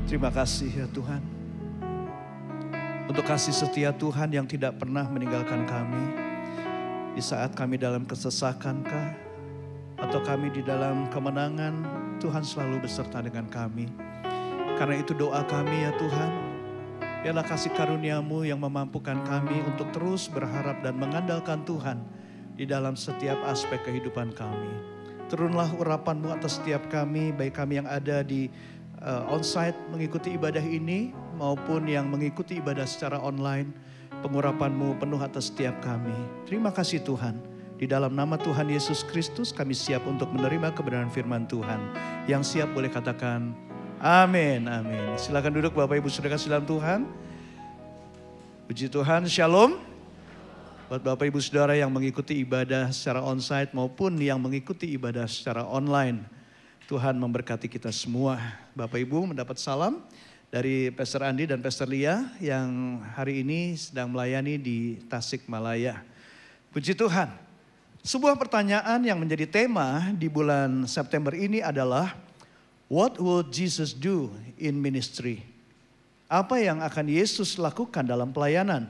Terima kasih ya Tuhan. Untuk kasih setia Tuhan yang tidak pernah meninggalkan kami. Di saat kami dalam kesesakankah atau kami di dalam kemenangan, Tuhan selalu beserta dengan kami. Karena itu doa kami ya Tuhan. Biarlah kasih karunia-Mu yang memampukan kami untuk terus berharap dan mengandalkan Tuhan di dalam setiap aspek kehidupan kami. Turunlah urapan-Mu atas setiap kami, baik kami yang ada di onsite mengikuti ibadah ini maupun yang mengikuti ibadah secara online. Pengurapan-Mu penuh atas setiap kami. Terima kasih Tuhan. Di dalam nama Tuhan Yesus Kristus kami siap untuk menerima kebenaran firman Tuhan. Yang siap boleh katakan amin, amin. Silakan duduk Bapak Ibu Saudara kasih dalam Tuhan. Puji Tuhan, shalom. Buat Bapak Ibu Saudara yang mengikuti ibadah secara onsite maupun yang mengikuti ibadah secara online. Tuhan memberkati kita semua. Bapak Ibu mendapat salam dari Pastor Andi dan Pastor Lia yang hari ini sedang melayani di Tasikmalaya. Puji Tuhan. Sebuah pertanyaan yang menjadi tema di bulan September ini adalah what would Jesus do in ministry? Apa yang akan Yesus lakukan dalam pelayanan?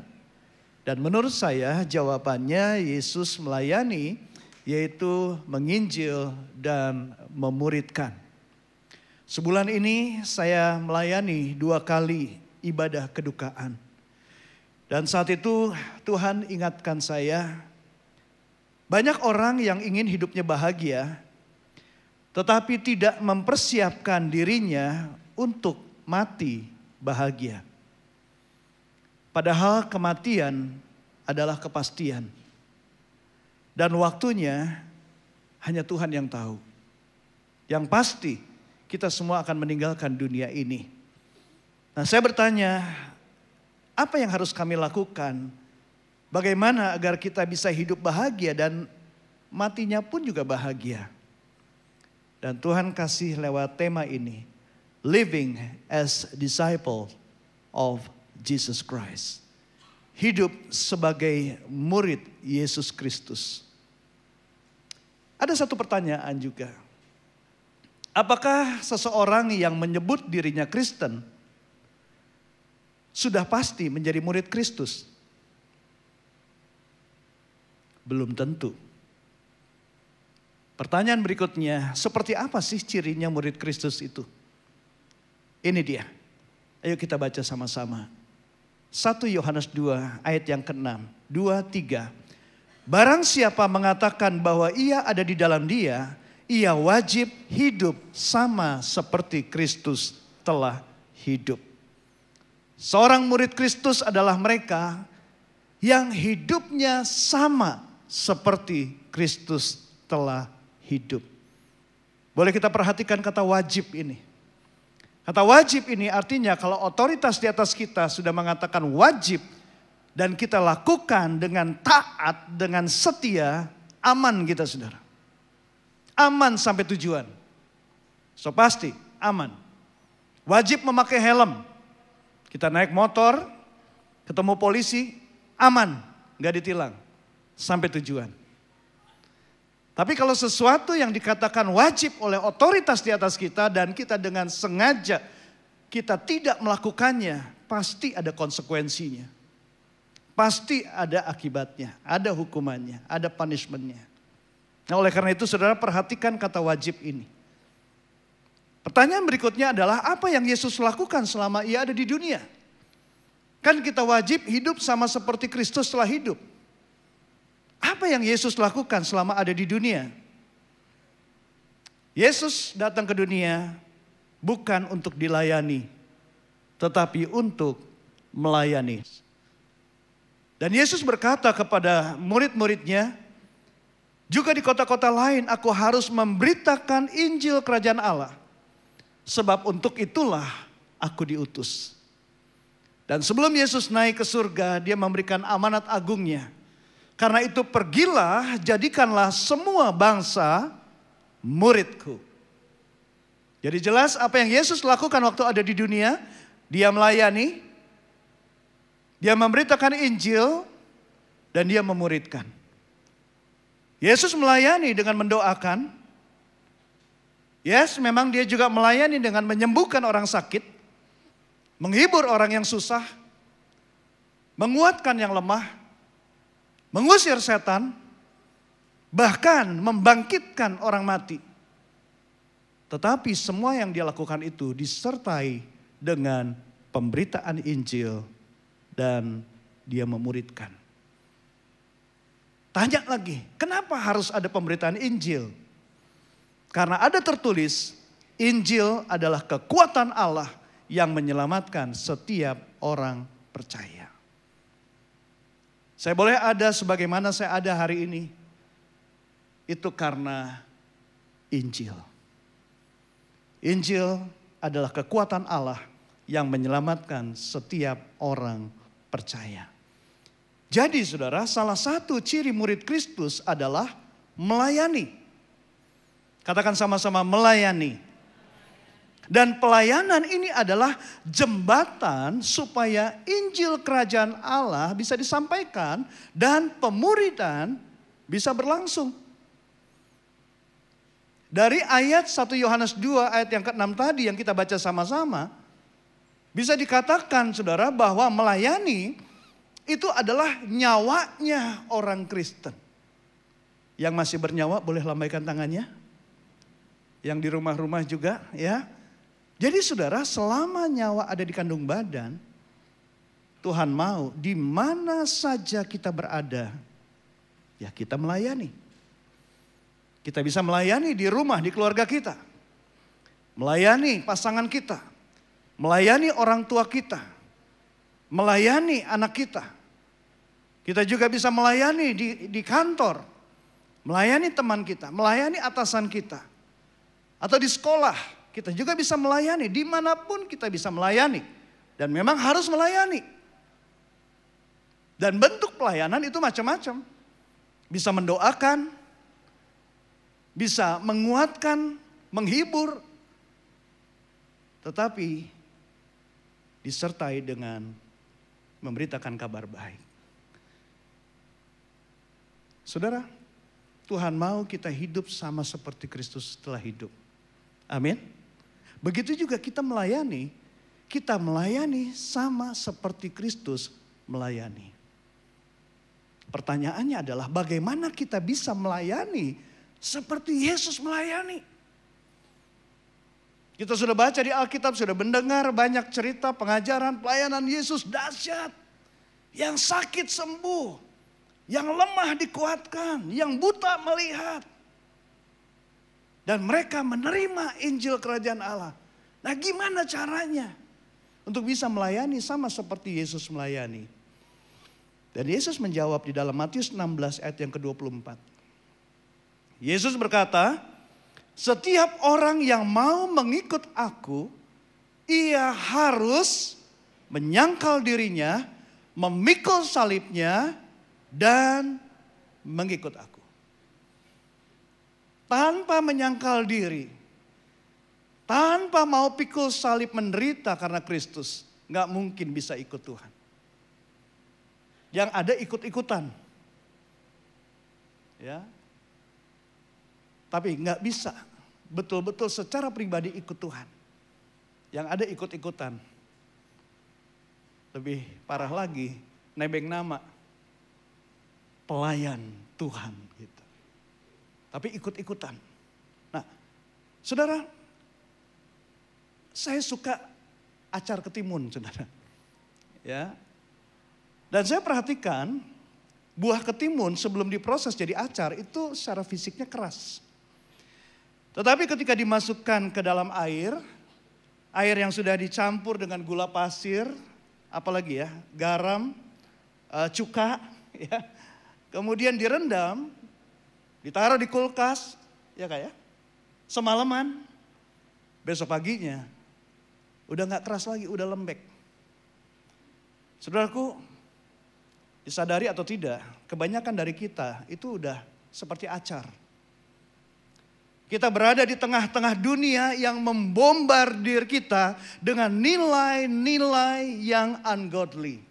Dan menurut saya jawabannya Yesus melayani yaitu menginjil dan memuridkan. Sebulan ini saya melayani 2 kali ibadah kedukaan. Dan saat itu Tuhan ingatkan saya, banyak orang yang ingin hidupnya bahagia, tetapi tidak mempersiapkan dirinya untuk mati bahagia. Padahal kematian adalah kepastian. Dan waktunya hanya Tuhan yang tahu. Yang pasti kita semua akan meninggalkan dunia ini. Nah saya bertanya, apa yang harus kami lakukan? Bagaimana agar kita bisa hidup bahagia dan matinya pun juga bahagia? Dan Tuhan kasih lewat tema ini, living as disciple of Jesus Christ. Hidup sebagai murid Yesus Kristus. Ada satu pertanyaan juga. Apakah seseorang yang menyebut dirinya Kristen sudah pasti menjadi murid Kristus? Belum tentu. Pertanyaan berikutnya, seperti apa sih cirinya murid Kristus itu? Ini dia. Ayo kita baca sama-sama. 1 Yohanes 2 ayat yang ke-6. 2, 3. Barang siapa mengatakan bahwa ia ada di dalam dia, ia wajib hidup sama seperti Kristus telah hidup. Seorang murid Kristus adalah mereka yang hidupnya sama seperti Kristus telah hidup. Boleh kita perhatikan kata wajib ini. Kata wajib ini artinya kalau otoritas di atas kita sudah mengatakan wajib dan kita lakukan dengan taat, dengan setia, aman kita saudara. Aman sampai tujuan. So pasti aman. Wajib memakai helm. Kita naik motor, ketemu polisi, aman, gak ditilang. Sampai tujuan. Tapi kalau sesuatu yang dikatakan wajib oleh otoritas di atas kita dan kita dengan sengaja kita tidak melakukannya, pasti ada konsekuensinya. Pasti ada akibatnya, ada hukumannya, ada punishmentnya. Nah oleh karena itu saudara perhatikan kata wajib ini. Pertanyaan berikutnya adalah apa yang Yesus lakukan selama ia ada di dunia? Kan kita wajib hidup sama seperti Kristus telah hidup. Apa yang Yesus lakukan selama ada di dunia? Yesus datang ke dunia bukan untuk dilayani, tetapi untuk melayani. Dan Yesus berkata kepada murid-muridnya, juga di kota-kota lain aku harus memberitakan Injil Kerajaan Allah. Sebab untuk itulah aku diutus. Dan sebelum Yesus naik ke surga, dia memberikan amanat agungnya. Karena itu pergilah, jadikanlah semua bangsa muridku. Jadi jelas apa yang Yesus lakukan waktu ada di dunia, dia melayani, dia memberitakan Injil, dan dia memuridkan. Yesus melayani dengan mendoakan. Yes, memang dia juga melayani dengan menyembuhkan orang sakit. menghibur orang yang susah, menguatkan yang lemah, mengusir setan, bahkan membangkitkan orang mati. Tetapi semua yang dia lakukan itu disertai dengan pemberitaan Injil dan dia memuridkan. Tanya lagi, kenapa harus ada pemberitaan Injil? Karena ada tertulis, Injil adalah kekuatan Allah yang menyelamatkan setiap orang percaya. Saya boleh ada sebagaimana saya ada hari ini, itu karena Injil. Injil adalah kekuatan Allah yang menyelamatkan setiap orang percaya. Jadi saudara, salah satu ciri murid Kristus adalah melayani. Katakan sama-sama, melayani. Dan pelayanan ini adalah jembatan supaya Injil Kerajaan Allah bisa disampaikan dan pemuridan bisa berlangsung. Dari ayat 1 Yohanes 2 ayat yang ke-6 tadi yang kita baca sama-sama, bisa dikatakan saudara bahwa melayani itu adalah nyawanya orang Kristen. Yang masih bernyawa boleh lambaikan tangannya. Yang di rumah-rumah juga ya. Jadi saudara, selama nyawa ada di kandung badan, Tuhan mau di mana saja kita berada, ya kita melayani. Kita bisa melayani di rumah, di keluarga kita. Melayani pasangan kita. Melayani orang tua kita. Melayani anak kita. Kita juga bisa melayani di kantor. Melayani teman kita, melayani atasan kita. Atau di sekolah, kita juga bisa melayani. Dimanapun kita bisa melayani. Dan memang harus melayani. Dan bentuk pelayanan itu macam-macam. Bisa mendoakan, bisa menguatkan, menghibur. Tetapi disertai dengan memberitakan kabar baik. Saudara, Tuhan mau kita hidup sama seperti Kristus telah hidup. Amin. Begitu juga kita melayani sama seperti Kristus melayani. Pertanyaannya adalah bagaimana kita bisa melayani seperti Yesus melayani. Kita sudah baca di Alkitab, sudah mendengar banyak cerita pengajaran pelayanan Yesus dahsyat. Yang sakit sembuh, yang lemah dikuatkan, yang buta melihat. Dan mereka menerima Injil Kerajaan Allah. Nah, gimana caranya untuk bisa melayani sama seperti Yesus melayani? Dan Yesus menjawab di dalam Matius 16 ayat yang ke-24. Yesus berkata, setiap orang yang mau mengikut aku, ia harus menyangkal dirinya, memikul salibnya, dan mengikut aku. Tanpa menyangkal diri, tanpa mau pikul salib menderita karena Kristus, gak mungkin bisa ikut Tuhan. Yang ada ikut-ikutan. Ya. Tapi gak bisa betul-betul secara pribadi ikut Tuhan. Yang ada ikut-ikutan. Lebih parah lagi, nebeng nama. Pelayan Tuhan gitu. Tapi ikut-ikutan. Nah, saudara, saya suka acar ketimun, saudara. Ya. Dan saya perhatikan buah ketimun sebelum diproses jadi acar itu secara fisiknya keras. Tetapi ketika dimasukkan ke dalam air yang sudah dicampur dengan gula pasir, apalagi ya, garam, cuka, ya. Kemudian direndam, ditaruh di kulkas, ya kayak semalaman, besok paginya udah gak keras lagi, udah lembek. Saudaraku, disadari atau tidak, kebanyakan dari kita itu udah seperti acar. Kita berada di tengah-tengah dunia yang membombardir kita dengan nilai-nilai yang ungodly.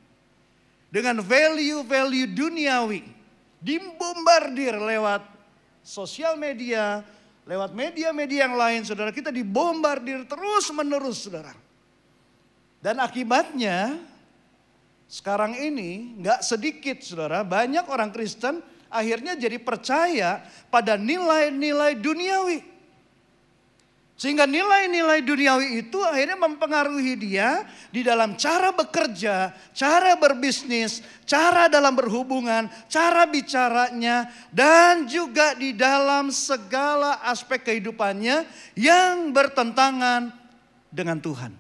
Dengan value-value duniawi. Dibombardir lewat sosial media, lewat media-media yang lain, saudara. Kita dibombardir terus-menerus, saudara. Dan akibatnya sekarang ini nggak sedikit saudara, banyak orang Kristen akhirnya jadi percaya pada nilai-nilai duniawi. Sehingga nilai-nilai duniawi itu akhirnya mempengaruhi dia di dalam cara bekerja, cara berbisnis, cara dalam berhubungan, cara bicaranya, dan juga di dalam segala aspek kehidupannya yang bertentangan dengan Tuhan.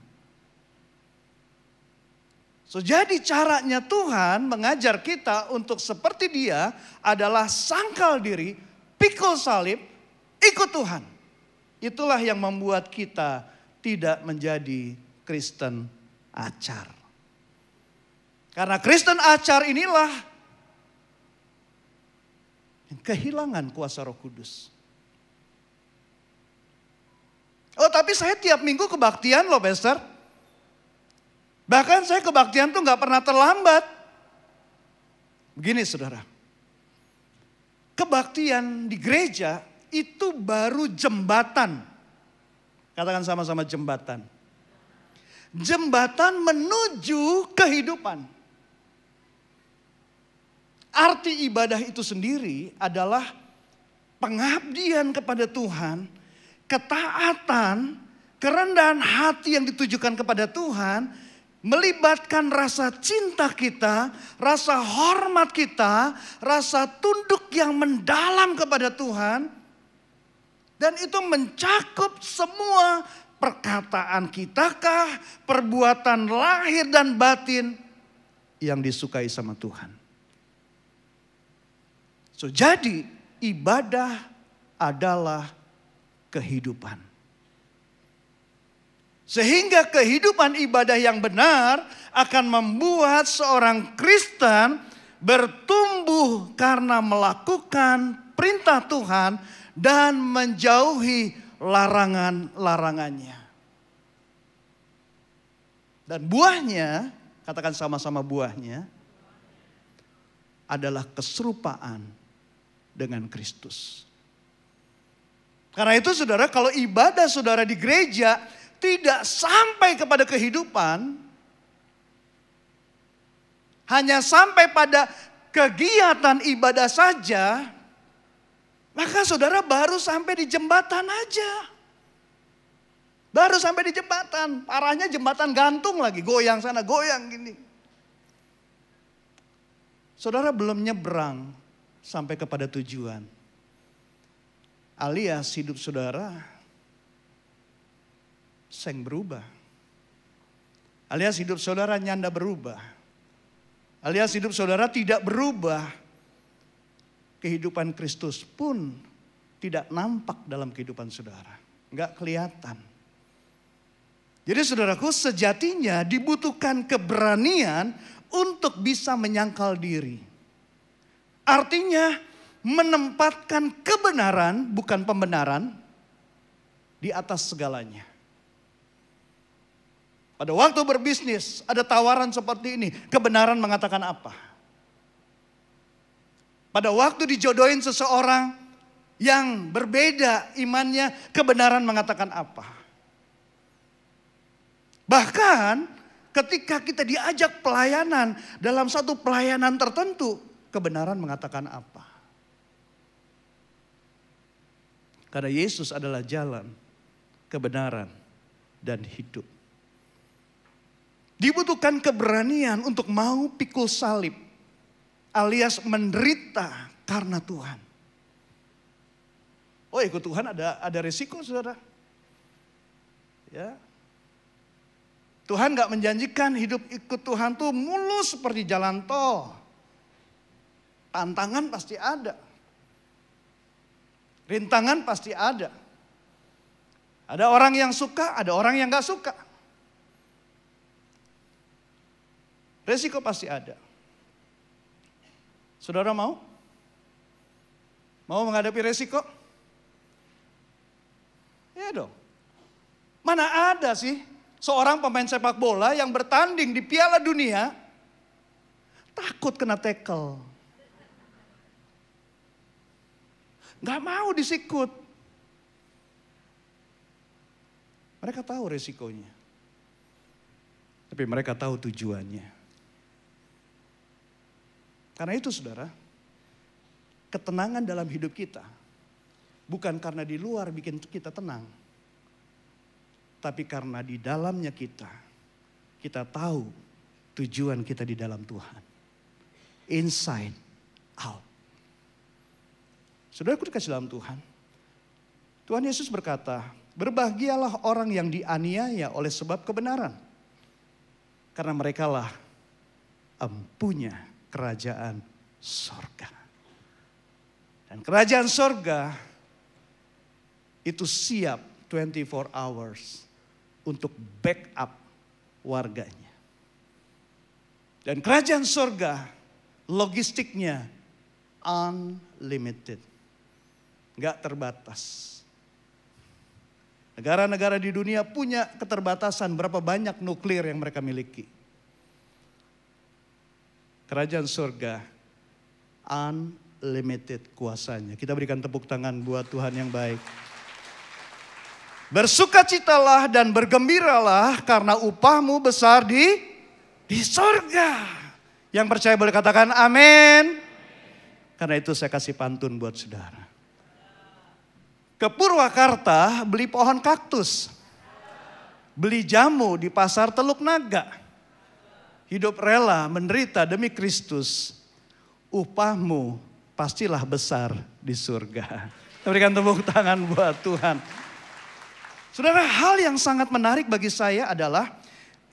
So, jadi caranya Tuhan mengajar kita untuk seperti dia adalah sangkal diri, pikul salib, ikut Tuhan. Itulah yang membuat kita tidak menjadi Kristen acar. Karena Kristen acar inilah yang kehilangan kuasa Roh Kudus. Oh, tapi saya tiap minggu kebaktian loh, Pastor. Bahkan saya kebaktian tuh gak pernah terlambat. Begini saudara. Kebaktian di gereja itu baru jembatan. Katakan sama-sama jembatan. Jembatan menuju kehidupan. Arti ibadah itu sendiri adalah pengabdian kepada Tuhan, ketaatan, kerendahan hati yang ditujukan kepada Tuhan, melibatkan rasa cinta kita, rasa hormat kita, rasa tunduk yang mendalam kepada Tuhan. Dan itu mencakup semua perkataan kita kah, perbuatan lahir dan batin yang disukai sama Tuhan. So, jadi ibadah adalah kehidupan. Sehingga kehidupan ibadah yang benar akan membuat seorang Kristen bertumbuh karena melakukan perintah Tuhan dan menjauhi larangan-larangannya. Dan buahnya, katakan sama-sama buahnya, adalah keserupaan dengan Kristus. Karena itu saudara, kalau ibadah saudara di gereja tidak sampai kepada kehidupan, hanya sampai pada kegiatan ibadah saja, maka saudara baru sampai di jembatan aja. Baru sampai di jembatan. Parahnya jembatan gantung lagi. Goyang sana, goyang gini. Saudara belum nyebrang sampai kepada tujuan. Alias hidup saudara seng berubah. Alias hidup saudara nyanda berubah. Alias hidup saudara tidak berubah. Kehidupan Kristus pun tidak nampak dalam kehidupan saudara. Enggak kelihatan. Jadi saudaraku, sejatinya dibutuhkan keberanian untuk bisa menyangkal diri. Artinya menempatkan kebenaran, bukan pembenaran, di atas segalanya. Pada waktu berbisnis ada tawaran seperti ini, kebenaran mengatakan apa? Pada waktu dijodohin seseorang yang berbeda imannya, kebenaran mengatakan apa? Bahkan ketika kita diajak pelayanan dalam satu pelayanan tertentu, kebenaran mengatakan apa? Karena Yesus adalah jalan, kebenaran, dan hidup. Dibutuhkan keberanian untuk mau pikul salib. Alias menderita karena Tuhan. Oh, ikut Tuhan ada resiko saudara. Ya. Tuhan gak menjanjikan hidup ikut Tuhan tuh mulus seperti jalan tol. Tantangan pasti ada. Rintangan pasti ada. Ada orang yang suka, ada orang yang gak suka. Resiko pasti ada. Saudara mau? Mau menghadapi resiko? Ya dong. Mana ada sih seorang pemain sepak bola yang bertanding di Piala Dunia takut kena tackle. Gak mau disikut. Mereka tahu resikonya. Tapi mereka tahu tujuannya. Karena itu saudara, ketenangan dalam hidup kita bukan karena di luar bikin kita tenang. Tapi karena di dalamnya kita tahu tujuan kita di dalam Tuhan. Inside out. Saudara dikasih dalam Tuhan. Tuhan Yesus berkata, berbahagialah orang yang dianiaya oleh sebab kebenaran. Karena merekalah empunya kerajaan sorga. Dan kerajaan sorga itu siap 24 hours untuk backup warganya. Dan kerajaan sorga logistiknya unlimited. Gak terbatas. Negara-negara di dunia punya keterbatasan berapa banyak nuklir yang mereka miliki. Kerajaan surga unlimited kuasanya. Kita berikan tepuk tangan buat Tuhan yang baik. Bersukacitalah dan bergembiralah karena upahmu besar di surga. Yang percaya boleh katakan amin. Karena itu saya kasih pantun buat saudara. Ke Purwakarta beli pohon kaktus. Beli jamu di pasar Teluk Naga. Hidup rela menderita demi Kristus. Upahmu pastilah besar di surga. Kita berikan tepuk tangan buat Tuhan. Saudara, hal yang sangat menarik bagi saya adalah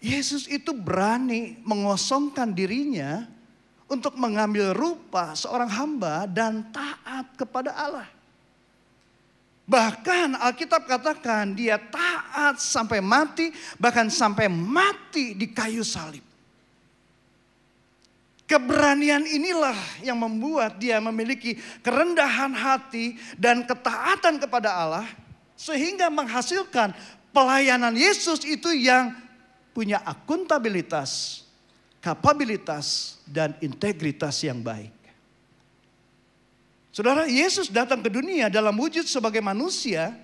Yesus itu berani mengosongkan dirinya untuk mengambil rupa seorang hamba dan taat kepada Allah. Bahkan Alkitab katakan dia taat sampai mati, bahkan sampai mati di kayu salib. Keberanian inilah yang membuat dia memiliki kerendahan hati dan ketaatan kepada Allah. Sehingga menghasilkan pelayanan Yesus itu yang punya akuntabilitas, kapabilitas, dan integritas yang baik. Saudara, Yesus datang ke dunia dalam wujud sebagai manusia.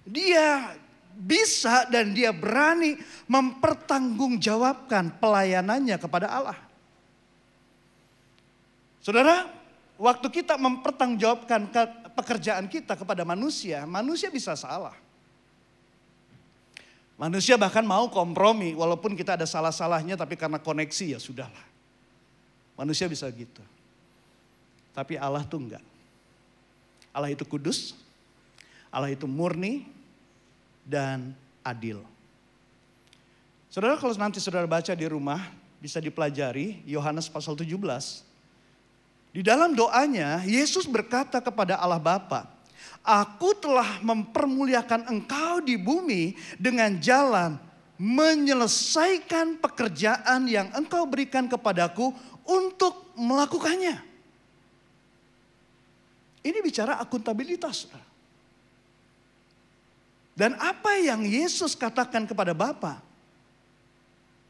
Dia bisa dan dia berani mempertanggungjawabkan pelayanannya kepada Allah. Saudara, waktu kita mempertanggungjawabkan pekerjaan kita kepada manusia, manusia bisa salah. Manusia bahkan mau kompromi walaupun kita ada salah-salahnya tapi karena koneksi ya sudahlah. Manusia bisa gitu. Tapi Allah tuh enggak. Allah itu kudus, Allah itu murni dan adil. Saudara, kalau nanti saudara baca di rumah bisa dipelajari Yohanes pasal 17. Di dalam doanya Yesus berkata kepada Allah Bapa, Aku telah mempermuliakan engkau di bumi dengan jalan menyelesaikan pekerjaan yang engkau berikan kepadaku untuk melakukannya. Ini bicara akuntabilitas. Dan apa yang Yesus katakan kepada Bapa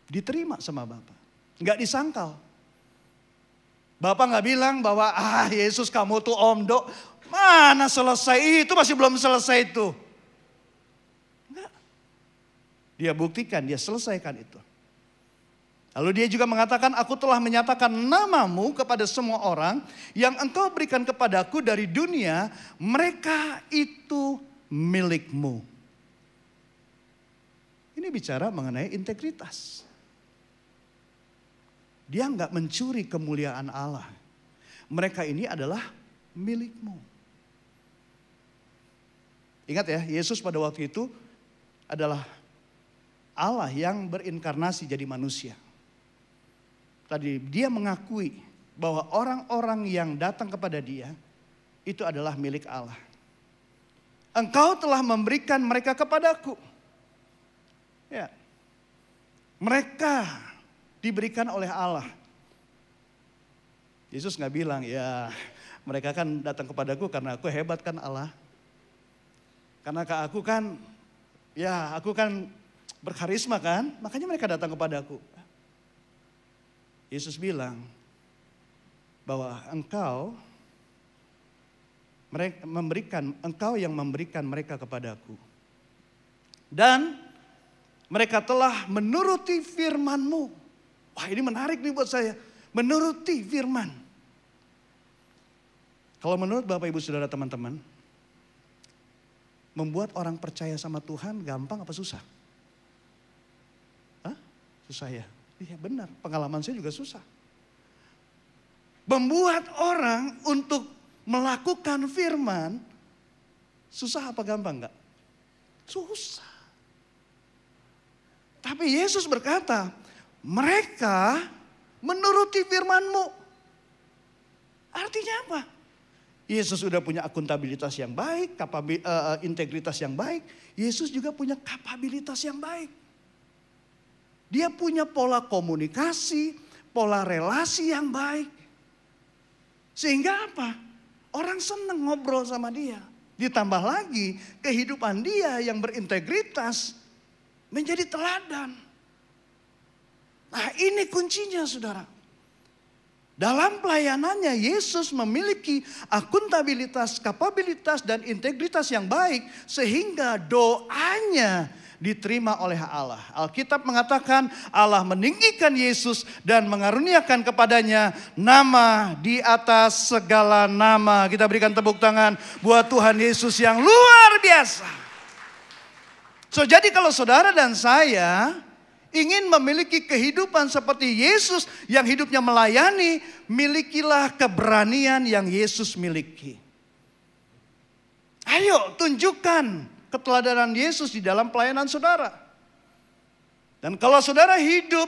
diterima sama Bapa. Enggak disangkal. Bapak nggak bilang bahwa Yesus kamu tuh omdo, mana selesai itu masih belum selesai itu. Enggak. Dia buktikan, dia selesaikan itu. Lalu dia juga mengatakan, aku telah menyatakan namamu kepada semua orang yang engkau berikan kepadaku dari dunia, mereka itu milikmu. Ini bicara mengenai integritas. Dia enggak mencuri kemuliaan Allah. Mereka ini adalah milikmu. Ingat ya, Yesus pada waktu itu adalah Allah yang berinkarnasi jadi manusia. Tadi dia mengakui bahwa orang-orang yang datang kepada dia itu adalah milik Allah. Engkau telah memberikan mereka kepadaku. Ya. Mereka diberikan oleh Allah. Yesus nggak bilang, ya mereka kan datang kepadaku karena aku hebat kan Allah. Karena aku kan, ya aku kan berkarisma kan, makanya mereka datang kepadaku. Yesus bilang bahwa engkau yang memberikan mereka kepadaku. Dan Mereka telah menuruti firman-Mu. Wah, ini menarik nih buat saya. Menuruti firman. Kalau menurut Bapak Ibu Saudara teman-teman, membuat orang percaya sama Tuhan gampang apa susah? Hah? Susah ya? Iya benar, pengalaman saya juga susah. Membuat orang untuk melakukan firman, susah apa gampang enggak? Susah. Tapi Yesus berkata, mereka menuruti firman-Mu. Artinya apa? Yesus sudah punya akuntabilitas yang baik, integritas yang baik. Yesus juga punya kapabilitas yang baik. Dia punya pola komunikasi, pola relasi yang baik. Sehingga apa? Orang senang ngobrol sama dia. Ditambah lagi kehidupan dia yang berintegritas menjadi teladan. Nah ini kuncinya saudara. Dalam pelayanannya Yesus memiliki akuntabilitas, kapabilitas dan integritas yang baik. Sehingga doanya diterima oleh Allah. Alkitab mengatakan Allah meninggikan Yesus dan mengaruniakan kepadanya nama di atas segala nama. Kita berikan tepuk tangan buat Tuhan Yesus yang luar biasa. Jadi kalau saudara dan saya ingin memiliki kehidupan seperti Yesus yang hidupnya melayani, milikilah keberanian yang Yesus miliki. Ayo tunjukkan keteladanan Yesus di dalam pelayanan saudara. Dan kalau saudara hidup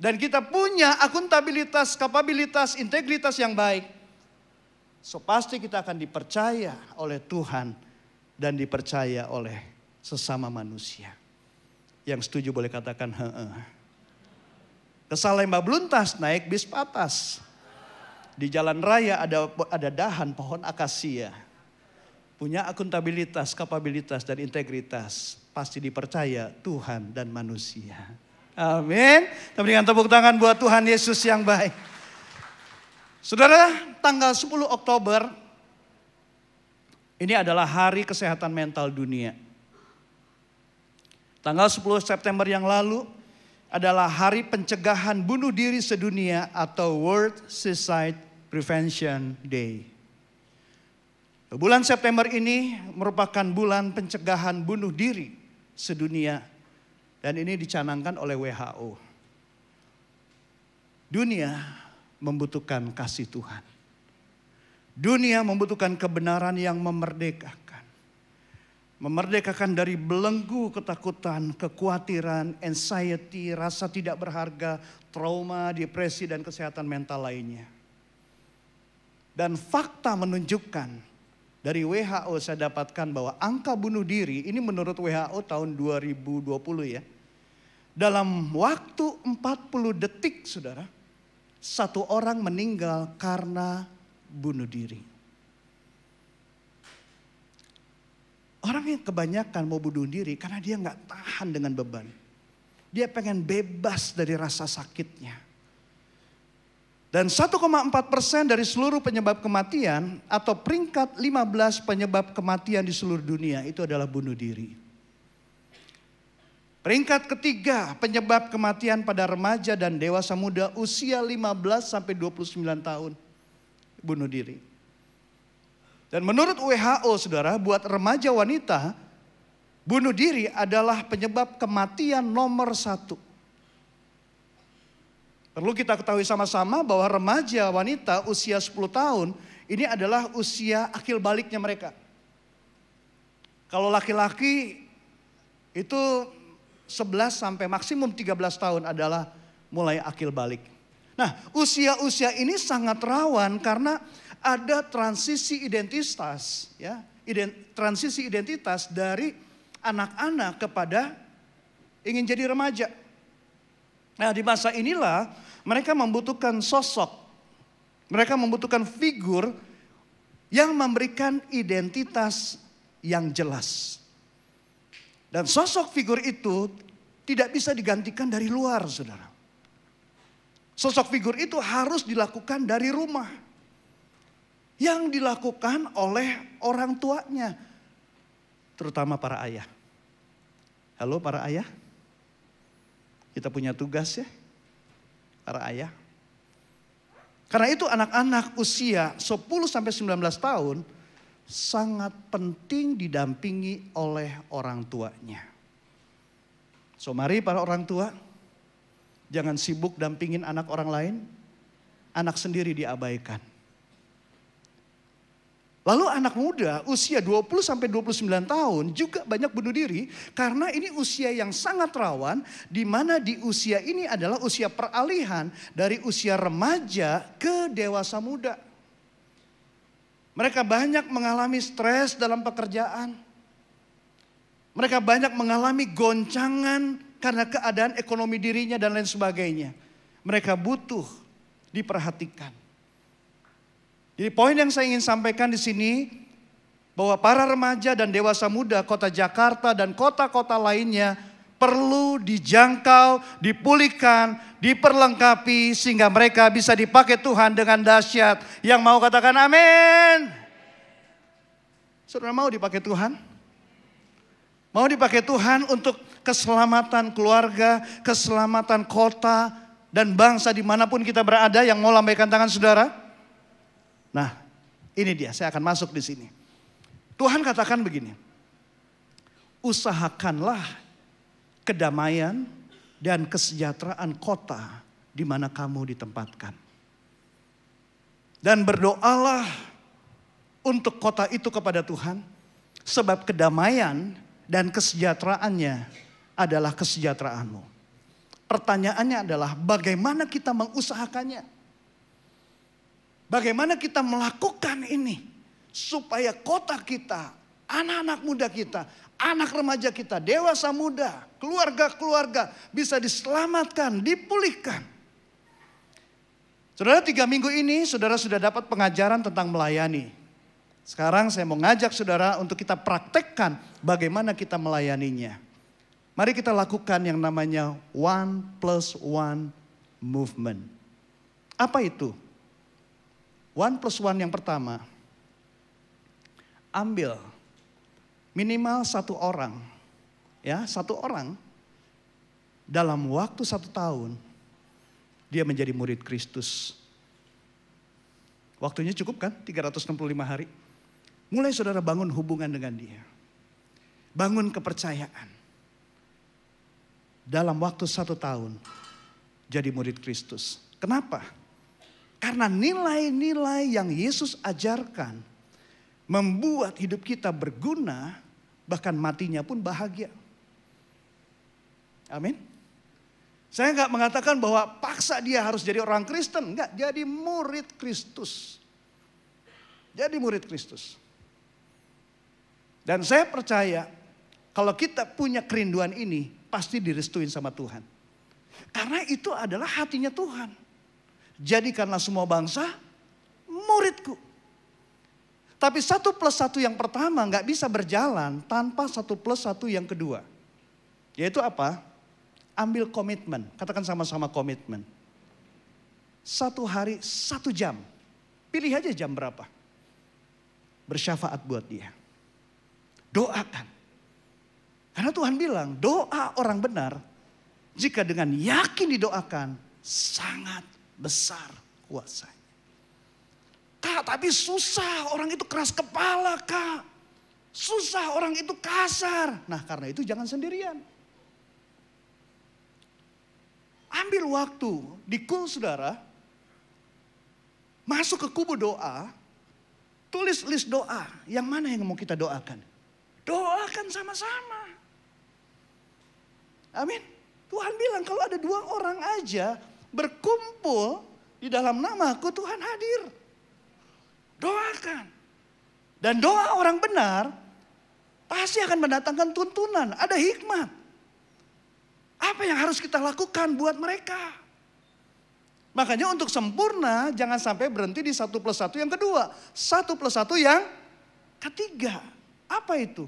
dan kita punya akuntabilitas, kapabilitas, integritas yang baik, so pasti kita akan dipercaya oleh Tuhan dan dipercaya oleh sesama manusia. Yang setuju boleh katakan heeh. Ke Salemba Beluntas naik bis patas. Di jalan raya ada dahan pohon akasia. Punya akuntabilitas, kapabilitas dan integritas. Pasti dipercaya Tuhan dan manusia. Amin. Kita berikan tepuk tangan buat Tuhan Yesus yang baik. Saudara, tanggal 10 Oktober ini adalah Hari Kesehatan Mental Dunia. Tanggal 10 September yang lalu adalah Hari Pencegahan Bunuh Diri Sedunia atau World Suicide Prevention Day. Bulan September ini merupakan bulan pencegahan bunuh diri sedunia dan ini dicanangkan oleh WHO. Dunia membutuhkan kasih Tuhan. Dunia membutuhkan kebenaran yang memerdekakan. Memerdekakan dari belenggu ketakutan, kekhawatiran, anxiety, rasa tidak berharga, trauma, depresi, dan kesehatan mental lainnya. Dan fakta menunjukkan dari WHO saya dapatkan bahwa angka bunuh diri, ini menurut WHO tahun 2020 ya. Dalam waktu 40 detik saudara, satu orang meninggal karena bunuh diri. Orang yang kebanyakan mau bunuh diri karena dia gak tahan dengan beban. Dia pengen bebas dari rasa sakitnya. Dan 1,4% dari seluruh penyebab kematian atau peringkat 15 penyebab kematian di seluruh dunia itu adalah bunuh diri. Peringkat ketiga penyebab kematian pada remaja dan dewasa muda usia 15 sampai 29 tahun bunuh diri. Dan menurut WHO saudara, buat remaja wanita, bunuh diri adalah penyebab kematian nomor 1. Perlu kita ketahui sama-sama bahwa remaja wanita usia 10 tahun, ini adalah usia akil baliknya mereka. Kalau laki-laki itu 11 sampai maksimum 13 tahun adalah mulai akil balik. Nah usia-usia ini sangat rawan karena ada transisi identitas, ya, transisi identitas dari anak-anak kepada ingin jadi remaja. Nah di masa inilah mereka membutuhkan sosok, mereka membutuhkan figur yang memberikan identitas yang jelas. Dan sosok figur itu tidak bisa digantikan dari luar, saudara. Sosok figur itu harus dilakukan dari rumah. Yang dilakukan oleh orang tuanya, terutama para ayah. Halo para ayah. Kita punya tugas ya, para ayah. Karena itu anak-anak usia 10-19 tahun sangat penting didampingi oleh orang tuanya. So mari para orang tua, jangan sibuk dampingin anak orang lain, anak sendiri diabaikan. Lalu anak muda usia 20-29 tahun juga banyak bunuh diri karena ini usia yang sangat rawan, di mana di usia ini adalah usia peralihan dari usia remaja ke dewasa muda. Mereka banyak mengalami stres dalam pekerjaan. Mereka banyak mengalami goncangan karena keadaan ekonomi dirinya dan lain sebagainya. Mereka butuh diperhatikan. Jadi poin yang saya ingin sampaikan di sini bahwa para remaja dan dewasa muda kota Jakarta dan kota-kota lainnya perlu dijangkau, dipulihkan, diperlengkapi sehingga mereka bisa dipakai Tuhan dengan dahsyat. Yang mau katakan amin. Saudara mau dipakai Tuhan? Mau dipakai Tuhan untuk keselamatan keluarga, keselamatan kota dan bangsa dimanapun kita berada. Yang mau lambaikan tangan saudara? Nah, ini dia, saya akan masuk di sini. Tuhan katakan begini, usahakanlah kedamaian dan kesejahteraan kota di mana kamu ditempatkan. Dan berdoalah untuk kota itu kepada Tuhan, sebab kedamaian dan kesejahteraannya adalah kesejahteraanmu. Pertanyaannya adalah bagaimana kita mengusahakannya? Bagaimana kita melakukan ini supaya kota kita, anak-anak muda kita, anak remaja kita, dewasa muda, keluarga-keluarga bisa diselamatkan, dipulihkan. Saudara, 3 minggu ini saudara sudah dapat pengajaran tentang melayani. Sekarang saya mau ngajak saudara untuk kita praktekkan bagaimana kita melayaninya. Mari kita lakukan yang namanya 1+1 movement. Apa itu? 1+1 yang pertama, ambil minimal 1 orang, ya 1 orang dalam waktu 1 tahun dia menjadi murid Kristus. Waktunya cukup kan? 365 hari. Mulai saudara bangun hubungan dengan dia, bangun kepercayaan. Dalam waktu 1 tahun jadi murid Kristus. Kenapa? Karena nilai-nilai yang Yesus ajarkan membuat hidup kita berguna, bahkan matinya pun bahagia. Amin. Saya enggak mengatakan bahwa paksa dia harus jadi orang Kristen. Enggak, jadi murid Kristus. Jadi murid Kristus. Dan saya percaya kalau kita punya kerinduan ini pasti direstuin sama Tuhan. Karena itu adalah hatinya Tuhan. Jadikanlah semua bangsa muridku. Tapi 1+1 yang pertama nggak bisa berjalan tanpa 1+1 yang kedua. Yaitu apa? Ambil komitmen. Katakan sama-sama komitmen. 1 hari 1 jam. Pilih aja jam berapa. Bersyafaat buat dia. Doakan. Karena Tuhan bilang doa orang benar jika dengan yakin didoakan sangat besar kuasanya. Kak, tapi susah, orang itu keras kepala kak. Susah, orang itu kasar. Nah karena itu jangan sendirian. Ambil waktu di kul saudara. Masuk ke kubu doa. Tulis list doa. Yang mana yang mau kita doakan? Doakan sama-sama. Amin. Tuhan bilang kalau ada 2 orang aja berkumpul di dalam namaku, Tuhan hadir. Doakan. Dan doa orang benar pasti akan mendatangkan tuntunan. Ada hikmat. Apa yang harus kita lakukan buat mereka? Makanya untuk sempurna jangan sampai berhenti di 1+1 yang kedua. 1+1 yang ketiga. Apa itu?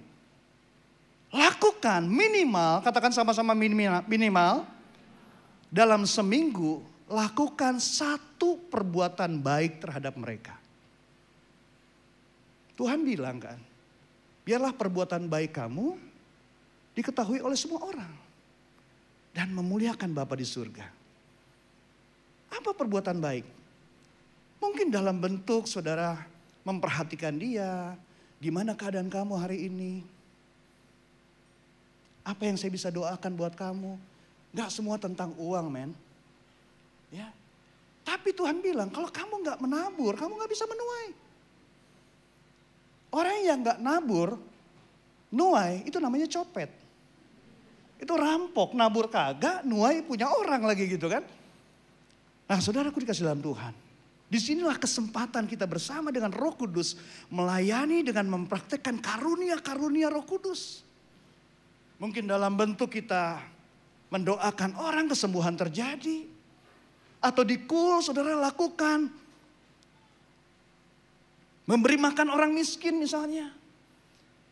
Lakukan minimal, katakan sama-sama minimal. Dalam seminggu lakukan 1 perbuatan baik terhadap mereka. Tuhan bilang kan, biarlah perbuatan baik kamu diketahui oleh semua orang. Dan memuliakan Bapa di surga. Apa perbuatan baik? Mungkin dalam bentuk saudara memperhatikan dia. Gimana keadaan kamu hari ini? Apa yang saya bisa doakan buat kamu? Gak semua tentang uang, men. Ya. Tapi Tuhan bilang, kalau kamu gak menabur, kamu gak bisa menuai. Orang yang gak nabur, nuai, itu namanya copet. Itu rampok, nabur kagak, nuai punya orang lagi gitu kan. Nah saudaraku dikasih dalam Tuhan. Disinilah kesempatan kita bersama dengan Roh Kudus melayani dengan mempraktekkan karunia-karunia Roh Kudus. Mungkin dalam bentuk kita mendoakan orang kesembuhan terjadi. Atau di kul saudara lakukan. Memberi makan orang miskin misalnya.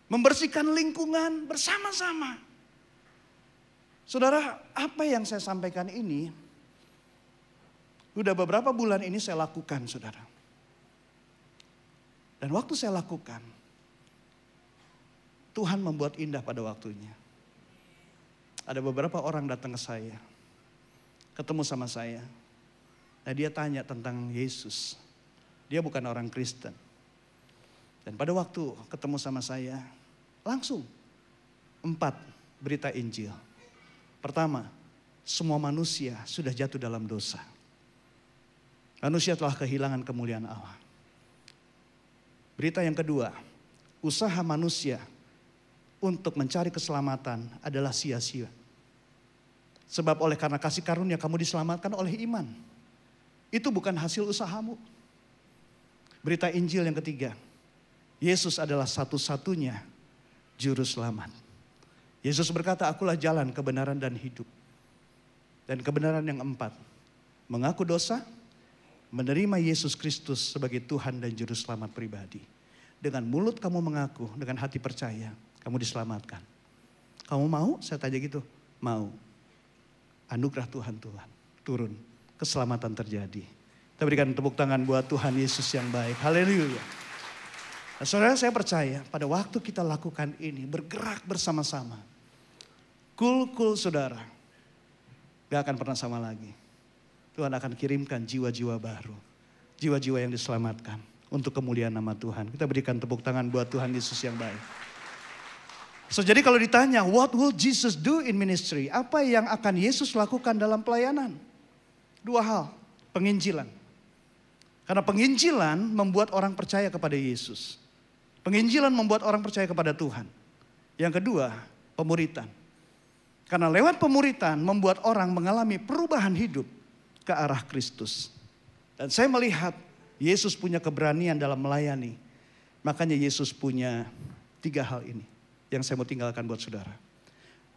Membersihkan lingkungan bersama-sama. Saudara, apa yang saya sampaikan ini, udah beberapa bulan ini saya lakukan, saudara. Dan waktu saya lakukan, Tuhan membuat indah pada waktunya. Ada beberapa orang datang ke saya, ketemu sama saya. Nah dia tanya tentang Yesus. Dia bukan orang Kristen. Dan pada waktu ketemu sama saya, langsung 4 berita Injil. Pertama, semua manusia sudah jatuh dalam dosa. Manusia telah kehilangan kemuliaan Allah. Berita yang kedua, usaha manusia untuk mencari keselamatan adalah sia-sia. Sebab oleh karena kasih karunia kamu diselamatkan oleh iman. Itu bukan hasil usahamu. Berita Injil yang ketiga, Yesus adalah satu-satunya juru selamat. Yesus berkata, akulah jalan, kebenaran dan hidup. Dan kebenaran yang 4, mengaku dosa, menerima Yesus Kristus sebagai Tuhan dan Juru Selamat pribadi. Dengan mulut kamu mengaku, dengan hati percaya, kamu diselamatkan. Kamu mau? Saya tanya gitu. Mau. Anugerah Tuhan turun. Keselamatan terjadi. Kita berikan tepuk tangan buat Tuhan Yesus yang baik. Haleluya. Nah, saudara, saya percaya pada waktu kita lakukan ini, bergerak bersama-sama. Kul saudara, gak akan pernah sama lagi. Tuhan akan kirimkan jiwa-jiwa baru. Jiwa-jiwa yang diselamatkan untuk kemuliaan nama Tuhan. Kita berikan tepuk tangan buat Tuhan Yesus yang baik. So, jadi kalau ditanya, what will Jesus do in ministry? Apa yang akan Yesus lakukan dalam pelayanan? 2 hal, penginjilan. Karena penginjilan membuat orang percaya kepada Yesus. Penginjilan membuat orang percaya kepada Tuhan. Yang kedua, pemuritan. Karena lewat pemuritan membuat orang mengalami perubahan hidup ke arah Kristus. Dan saya melihat Yesus punya keberanian dalam melayani. Makanya Yesus punya 3 hal ini yang saya mau tinggalkan buat saudara.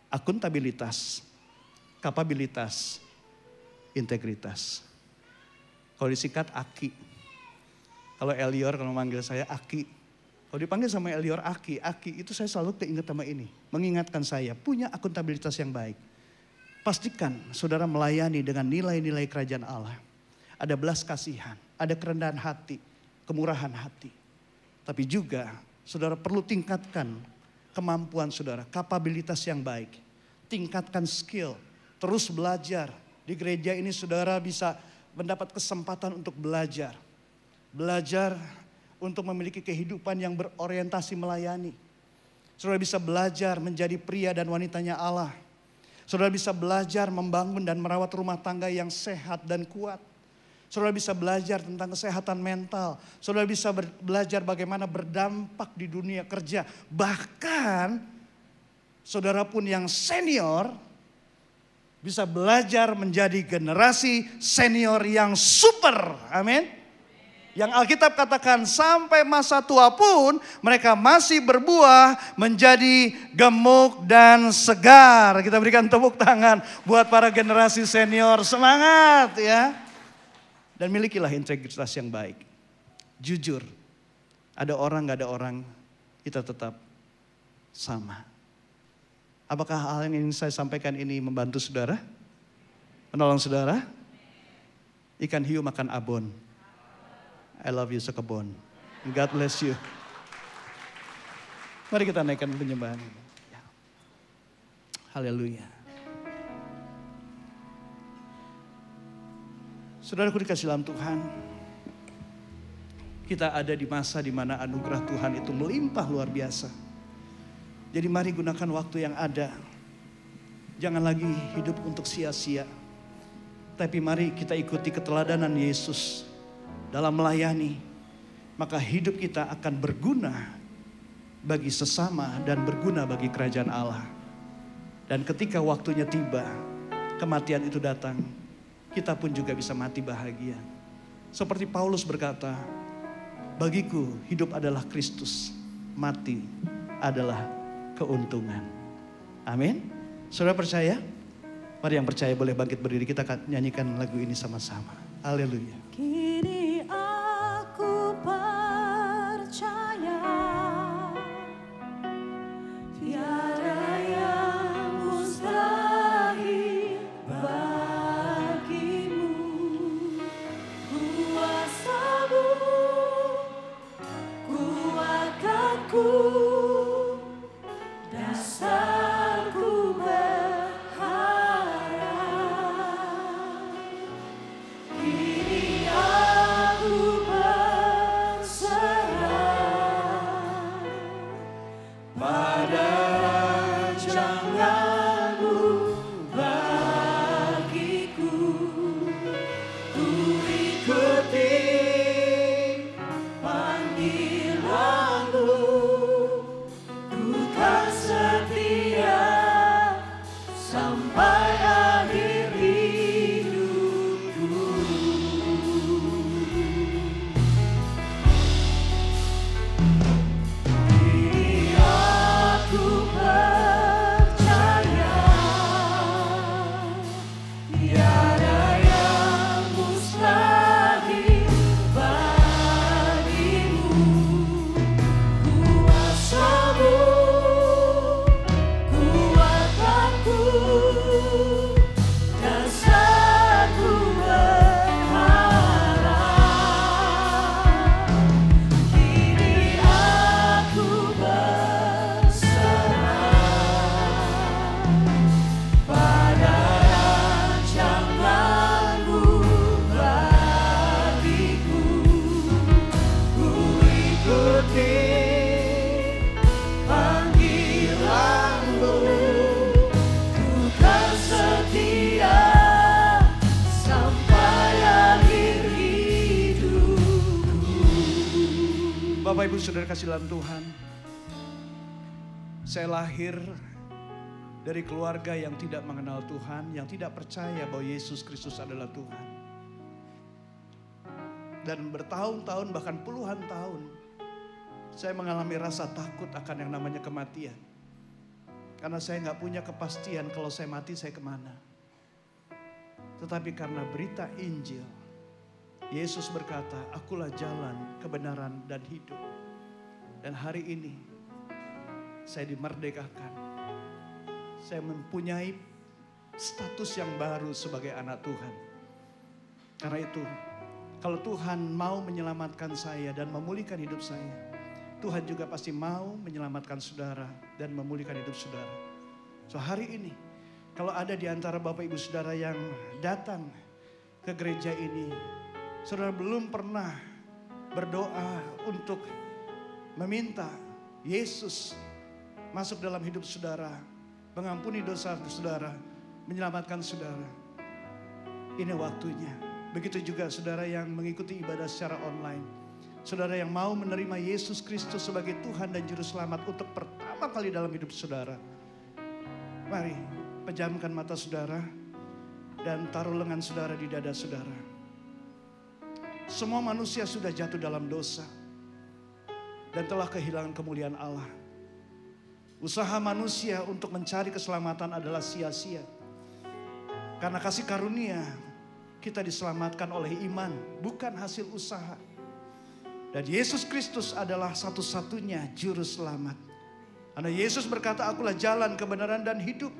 Akuntabilitas, kapabilitas, integritas. Kalau disingkat Aki. Kalau Elior kalau manggil saya Aki. Kalau dipanggil sama Elior Aki itu saya selalu keinget sama ini. Mengingatkan saya punya akuntabilitas yang baik. Pastikan saudara melayani dengan nilai-nilai kerajaan Allah. Ada belas kasihan, ada kerendahan hati, kemurahan hati. Tapi juga saudara perlu tingkatkan kemampuan saudara, kapabilitas yang baik. Tingkatkan skill, terus belajar. Di gereja ini saudara bisa mendapat kesempatan untuk belajar. Belajar untuk memiliki kehidupan yang berorientasi melayani. Saudara bisa belajar menjadi pria dan wanitanya Allah. Saudara bisa belajar membangun dan merawat rumah tangga yang sehat dan kuat. Saudara bisa belajar tentang kesehatan mental. Saudara bisa belajar bagaimana berdampak di dunia kerja. Bahkan saudara pun yang senior bisa belajar menjadi generasi senior yang super. Amin. Yang Alkitab katakan sampai masa tua pun mereka masih berbuah menjadi gemuk dan segar. Kita berikan tepuk tangan buat para generasi senior. Semangat ya. Dan milikilah integritas yang baik. Jujur. Ada orang gak ada orang, kita tetap sama. Apakah hal yang ingin saya sampaikan ini membantu saudara? Menolong saudara? Ikan hiu makan abon. I love you sekebon. God bless you. Mari kita naikkan penyembahan ini. Haleluya. Saudaraku dikasih dalam Tuhan, kita ada di masa di mana anugerah Tuhan itu melimpah luar biasa. Jadi mari gunakan waktu yang ada. Jangan lagi hidup untuk sia-sia. Tapi mari kita ikuti keteladanan Yesus dalam melayani. Maka hidup kita akan berguna bagi sesama dan berguna bagi kerajaan Allah. Dan ketika waktunya tiba, kematian itu datang, kita pun juga bisa mati bahagia. Seperti Paulus berkata, bagiku hidup adalah Kristus, mati adalah keuntungan. Amin. Saudara percaya? Mari yang percaya boleh bangkit berdiri, kita akan nyanyikan lagu ini sama-sama. Haleluya. Kini aku percaya, tiada yang mustahil bagimu. Kuasa-Mu kuatkanku, dasarku berharap. Kini aku berserah pada rancangan-Mu bagiku. Ku ikuti panggilan-Mu, ku kan setia sampai akhir hidupku. Kini aku percaya, tiada yang mustahil bagimu. Kuasa-Mu kuatkanku, dasarku berharap. Kini aku berserah pada rancangan-Mu bagiku. Ku ikuti panggilan-Mu, ku kan setia sampai akhir hidupku. Bapak Ibu Saudara kasih dalam Tuhan, saya lahir dari keluarga yang tidak mengenal Tuhan, yang tidak percaya bahwa Yesus Kristus adalah Tuhan. Dan bertahun-tahun bahkan puluhan tahun saya mengalami rasa takut akan yang namanya kematian. Karena saya nggak punya kepastian kalau saya mati saya kemana. Tetapi karena berita Injil, Yesus berkata, akulah jalan, kebenaran, dan hidup. Dan hari ini saya dimerdekakan. Saya mempunyai status yang baru sebagai anak Tuhan. Karena itu, kalau Tuhan mau menyelamatkan saya dan memulihkan hidup saya, Tuhan juga pasti mau menyelamatkan saudara dan memulihkan hidup saudara. So hari ini, kalau ada di antara Bapak Ibu Saudara yang datang ke gereja ini, saudara belum pernah berdoa untuk meminta Yesus masuk dalam hidup saudara, mengampuni dosa saudara, menyelamatkan saudara. Ini waktunya. Begitu juga saudara yang mengikuti ibadah secara online. Saudara yang mau menerima Yesus Kristus sebagai Tuhan dan Juru Selamat untuk pertama kali dalam hidup saudara. Mari pejamkan mata saudara dan taruh lengan saudara di dada saudara. Semua manusia sudah jatuh dalam dosa dan telah kehilangan kemuliaan Allah. Usaha manusia untuk mencari keselamatan adalah sia-sia. Karena kasih karunia kita diselamatkan oleh iman, bukan hasil usaha. Dan Yesus Kristus adalah satu-satunya juru selamat. Karena Yesus berkata, akulah jalan, kebenaran, dan hidup.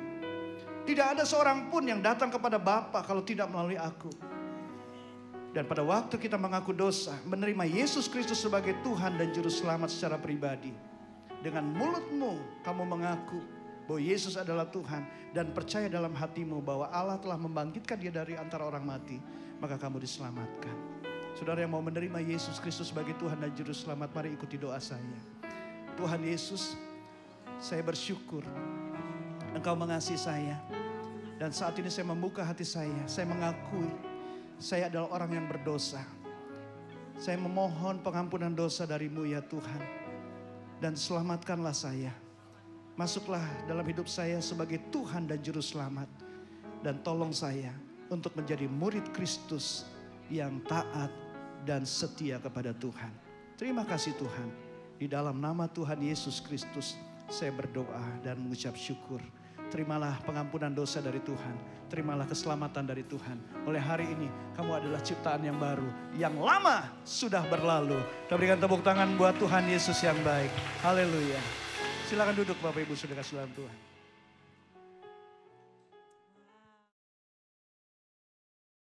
Tidak ada seorang pun yang datang kepada Bapa kalau tidak melalui aku. Dan pada waktu kita mengaku dosa, menerima Yesus Kristus sebagai Tuhan dan Juru Selamat secara pribadi. Dengan mulutmu kamu mengaku bahwa Yesus adalah Tuhan dan percaya dalam hatimu bahwa Allah telah membangkitkan dia dari antara orang mati, maka kamu diselamatkan. Saudara yang mau menerima Yesus Kristus sebagai Tuhan dan Juru Selamat, mari ikuti doa saya. Tuhan Yesus, saya bersyukur Engkau mengasihi saya. Dan saat ini saya membuka hati saya mengakui saya adalah orang yang berdosa. Saya memohon pengampunan dosa dari-Mu ya Tuhan. Dan selamatkanlah saya. Masuklah dalam hidup saya sebagai Tuhan dan Juru Selamat. Dan tolong saya untuk menjadi murid Kristus yang taat dan setia kepada Tuhan. Terima kasih Tuhan. Di dalam nama Tuhan Yesus Kristus saya berdoa dan mengucap syukur. Terimalah pengampunan dosa dari Tuhan. Terimalah keselamatan dari Tuhan. Oleh hari ini kamu adalah ciptaan yang baru. Yang lama sudah berlalu. Kita berikan tepuk tangan buat Tuhan Yesus yang baik. Haleluya. Silakan duduk Bapak Ibu Saudara kasih dalam Tuhan.